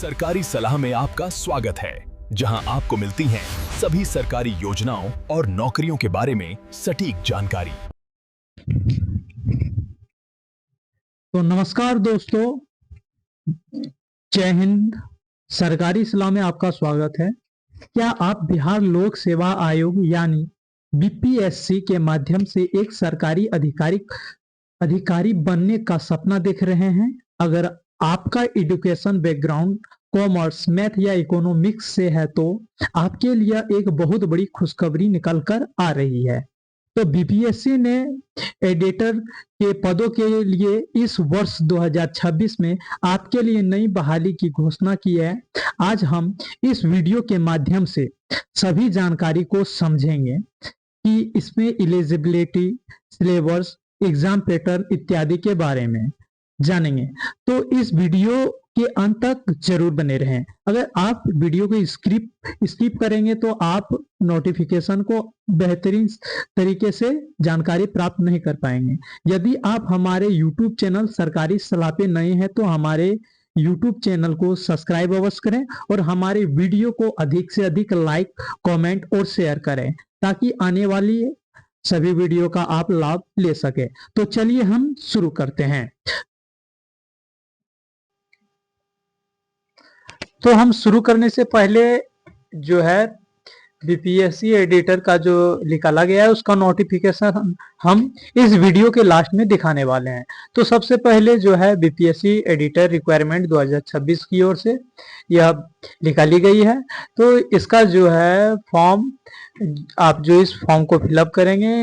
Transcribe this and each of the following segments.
सरकारी सलाह में आपका स्वागत है, जहां आपको मिलती हैं सभी सरकारी योजनाओं और नौकरियों के बारे में सटीक जानकारी। तो नमस्कार दोस्तों, जय हिंद। सरकारी सलाह में आपका स्वागत है। क्या आप बिहार लोक सेवा आयोग यानी बीपीएससी के माध्यम से एक सरकारी अधिकारी बनने का सपना देख रहे हैं? अगर आपका एजुकेशन बैकग्राउंड कॉमर्स, मैथ या इकोनॉमिक्स से है तो आपके लिए एक बहुत बड़ी खुशखबरी निकल कर आ रही है। तो बीपीएससी ने एडिटर के पदों के लिए इस वर्ष 2026 में आपके लिए नई बहाली की घोषणा की है। आज हम इस वीडियो के माध्यम से सभी जानकारी को समझेंगे कि इसमें एलिजिबिलिटी, सिलेबस, एग्जाम पैटर्न इत्यादि के बारे में जानेंगे। तो इस वीडियो के अंत तक जरूर बने रहें। अगर आप वीडियो को स्किप करेंगे तो आप नोटिफिकेशन को बेहतरीन तरीके से जानकारी प्राप्त नहीं कर पाएंगे। यदि आप हमारे YouTube चैनल सरकारी सलाह पे नए हैं तो हमारे YouTube चैनल को सब्सक्राइब अवश्य करें और हमारे वीडियो को अधिक से अधिक लाइक, कमेंट और शेयर करें ताकि आने वाली सभी वीडियो का आप लाभ ले सके। तो चलिए हम शुरू करते हैं। तो हम शुरू करने से पहले जो है बीपीएससी एडिटर का जो निकाला गया है उसका नोटिफिकेशन हम इस वीडियो के लास्ट में दिखाने वाले हैं। तो सबसे पहले जो है बीपीएससी एडिटर रिक्वायरमेंट 2026 की ओर से यह निकाली गई है। तो इसका जो है फॉर्म, आप जो इस फॉर्म को फिलअप करेंगे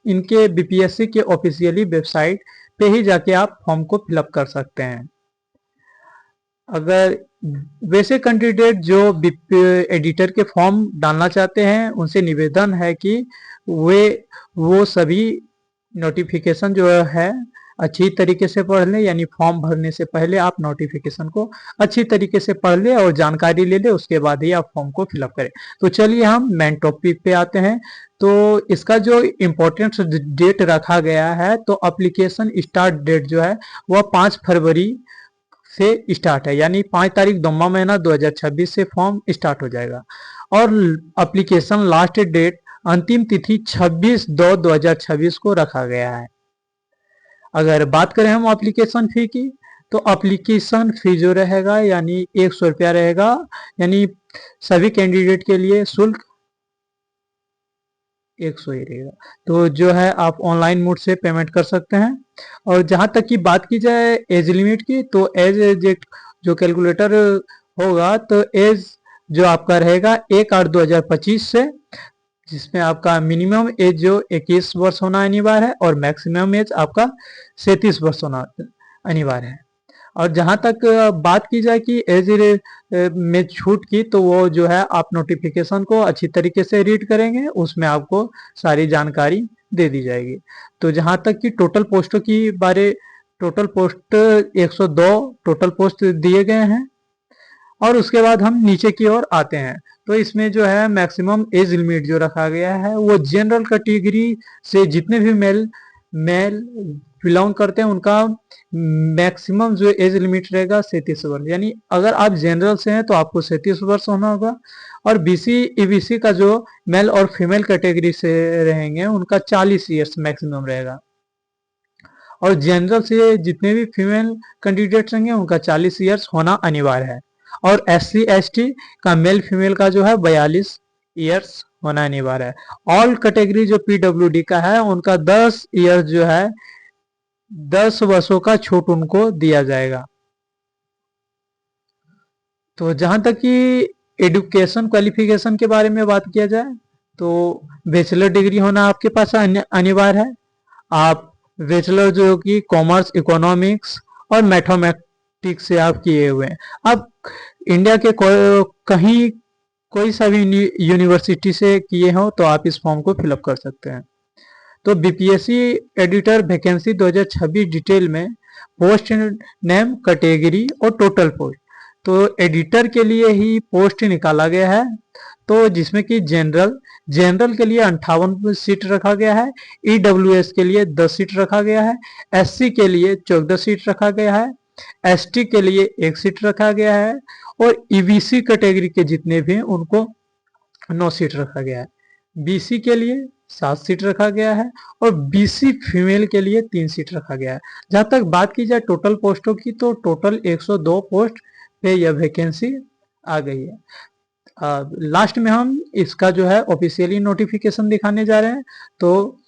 इनके बीपीएससी के ऑफिशियली वेबसाइट पे ही जाके आप फॉर्म को फिलअप कर सकते हैं। अगर वैसे कैंडिडेट जो एडिटर के फॉर्म डालना चाहते हैं उनसे निवेदन है कि वो सभी नोटिफिकेशन जो है अच्छी तरीके से पढ़ लें, यानी फॉर्म भरने से पहले आप नोटिफिकेशन को अच्छी तरीके से पढ़ लें और जानकारी ले लें, उसके बाद ही आप फॉर्म को फिलअप करें। तो चलिए हम मेन टॉपिक पे आते हैं। तो इसका जो इम्पोर्टेंट डेट रखा गया है, तो एप्लीकेशन स्टार्ट डेट जो है वह 5 फरवरी से स्टार्ट है, यानी 5 तारीख दोमा महीना 2026 से फॉर्म स्टार्ट हो जाएगा। और एप्लीकेशन लास्ट डेट, अंतिम तिथि 26/2/2026 को रखा गया है। अगर बात करें हम एप्लीकेशन फी की, तो एप्लीकेशन फी जो रहेगा यानी 100 रुपया रहेगा, यानी सभी कैंडिडेट के लिए शुल्क 100 ही रहेगा। तो जो है आप ऑनलाइन मोड से पेमेंट कर सकते हैं। और जहां तक की बात की जाए एज लिमिट की, तो एज जो कैलकुलेटर होगा तो एज जो आपका रहेगा 1/8/2025 से, जिसमें आपका मिनिमम एज जो 21 वर्ष होना अनिवार्य है और मैक्सिमम एज आपका 37 वर्ष होना अनिवार्य है। और जहां तक बात की जाए कि एज में छूट की, तो वो जो है आप नोटिफिकेशन को अच्छी तरीके से रीड करेंगे, उसमें आपको सारी जानकारी दे दी जाएगी। तो जहां तक कि टोटल पोस्टों की टोटल पोस्ट 102 टोटल पोस्ट दिए गए हैं। और उसके बाद हम नीचे की ओर आते हैं। तो इसमें जो है मैक्सिमम एज लिमिट जो रखा गया है वो जनरल कैटेगरी से जितने भी मेल बिलोंग करते हैं उनका मैक्सिमम जो एज लिमिट रहेगा 37 वर्ष, यानी अगर आप जनरल से हैं तो आपको 37 वर्ष होना होगा। और बीसी ईबीसी का जो मेल और फीमेल कैटेगरी से रहेंगे उनका 40 ईयर्स मैक्सिमम रहेगा। और जनरल से जितने भी फीमेल कैंडिडेट्स होंगे उनका 40 ईयर्स होना अनिवार्य है। और SC ST का मेल फीमेल का जो है 42 ईयर्स होना अनिवार्य है। ऑल कैटेगरी जो PWD का है उनका 10 ईयर जो है 10 वर्षों का छूट उनको दिया जाएगा। तो जहां तक कि एजुकेशन क्वालिफिकेशन के बारे में बात किया जाए, तो बैचलर डिग्री होना आपके पास अनिवार्य है। आप बैचलर जो कि कॉमर्स, इकोनॉमिक्स और मैथमेटिक्स से आप किए हुए हैं। आप इंडिया के कहीं कोई सा भी यूनिवर्सिटी से किए हो तो आप इस फॉर्म को फिलअप कर सकते हैं। तो बीपीएससी एडिटर वैकेंसी 2026 डिटेल में पोस्ट नेम, कैटेगरी और टोटल पोस्ट, तो एडिटर के लिए ही पोस्ट निकाला गया है। तो जिसमें कि जनरल के लिए 58 सीट रखा गया है, ईडब्ल्यूएस के लिए 10 सीट रखा गया है, एससी के लिए 14 सीट रखा गया है, एसटी के लिए 1 सीट रखा गया है और ईबीसी कैटेगरी के जितने भी हैं उनको 9 सीट रखा गया है। बीसी के लिए 7 सीट रखा गया है और बीसी फीमेल के लिए 3 सीट रखा गया है। जहां तक बात की जाए टोटल पोस्टों की तो टोटल 102 पोस्ट पे यह वैकेंसी आ गई है। लास्ट में हम इसका जो है ऑफिशियली नोटिफिकेशन दिखाने जा रहे हैं। तो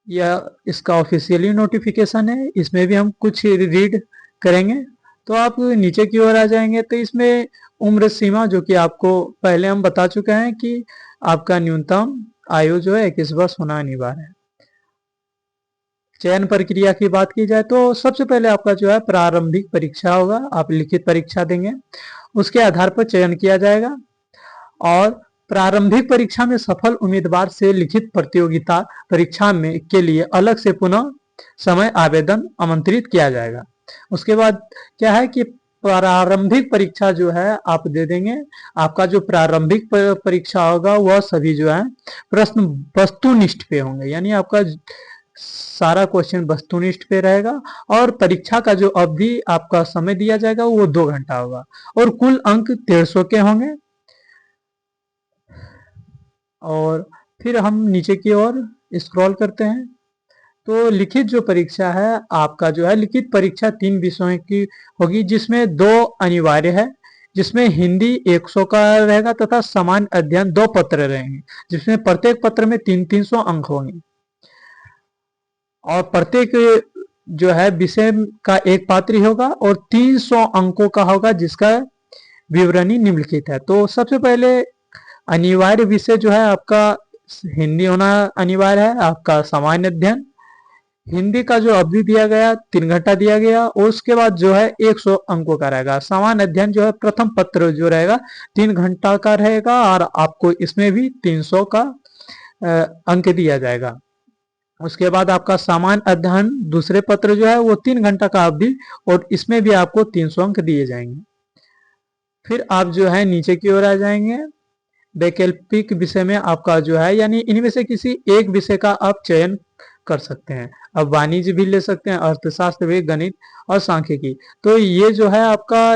यह इसका ऑफिशियली नोटिफिकेशन है, इसमें भी हम कुछ रीड करेंगे। तो आप नीचे की ओर आ जाएंगे तो इसमें उम्र सीमा जो कि आपको पहले हम बता चुके हैं कि आपका न्यूनतम आयु जो है 21 वर्ष होना अनिवार्य है। चयन प्रक्रिया की बात की जाए तो सबसे पहले आपका जो है प्रारंभिक परीक्षा होगा, आप लिखित परीक्षा देंगे, उसके आधार पर चयन किया जाएगा और प्रारंभिक परीक्षा में सफल उम्मीदवार से लिखित प्रतियोगिता परीक्षा में के लिए अलग से पुनः समय आवेदन आमंत्रित किया जाएगा। उसके बाद क्या है कि प्रारंभिक परीक्षा जो है आप दे देंगे। आपका जो प्रारंभिक परीक्षा होगा वह सभी जो है प्रश्न वस्तुनिष्ठ पे होंगे, यानी आपका सारा क्वेश्चन वस्तुनिष्ठ पे रहेगा और परीक्षा का जो अवधि आपका समय दिया जाएगा वो 2 घंटा होगा और कुल अंक 150 के होंगे। और फिर हम नीचे की ओर स्क्रॉल करते हैं तो लिखित जो परीक्षा है आपका जो है लिखित परीक्षा 3 विषयों की होगी, जिसमें 2 अनिवार्य है, जिसमें हिंदी 100 का रहेगा तथा सामान्य अध्ययन 2 पत्र रहेंगे, जिसमें प्रत्येक पत्र में 300 अंक होंगे और प्रत्येक जो है विषय का एक पात्र होगा और 300 अंकों का होगा, जिसका विवरणी निम्नलिखित है। तो सबसे पहले अनिवार्य विषय जो है आपका हिंदी होना अनिवार्य है। आपका सामान्य अध्ययन हिंदी का जो अवधि दिया गया 3 घंटा दिया गया और उसके बाद जो है 100 अंकों का रहेगा। सामान्य अध्ययन जो है प्रथम पत्र जो रहेगा 3 घंटा का रहेगा और आपको इसमें भी 300 का अंक दिया जाएगा। उसके बाद आपका सामान्य अध्ययन दूसरे पत्र जो है वो 3 घंटा का अवधि और इसमें भी आपको 300 अंक दिए जाएंगे। फिर आप जो है नीचे की ओर आ जाएंगे। वैकल्पिक विषय में आपका जो है यानी इनमें से किसी एक विषय का आप चयन कर सकते हैं। अब वाणिज्य भी ले सकते हैं, अर्थशास्त्र भी, गणित और सांख्यिकी। तो ये जो है आपका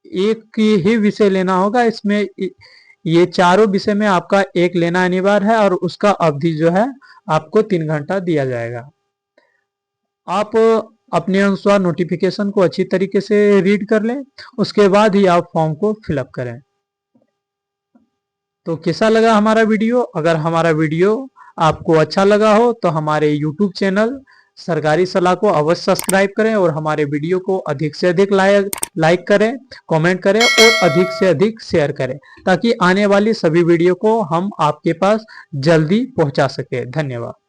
एक ही विषय लेना होगा। इसमें ये चारों विषय में आपका एक लेना अनिवार्य है और उसका अवधि जो है आपको 3 घंटा दिया जाएगा। आप अपने अनुसार नोटिफिकेशन को अच्छी तरीके से रीड कर लें, उसके बाद ही आप फॉर्म को फिलअप करें। तो कैसा लगा हमारा वीडियो? अगर हमारा वीडियो आपको अच्छा लगा हो तो हमारे YouTube चैनल सरकारी सलाह को अवश्य सब्सक्राइब करें और हमारे वीडियो को अधिक से अधिक लाइक करें, कमेंट करें और अधिक से अधिक शेयर करें, ताकि आने वाली सभी वीडियो को हम आपके पास जल्दी पहुंचा सके। धन्यवाद।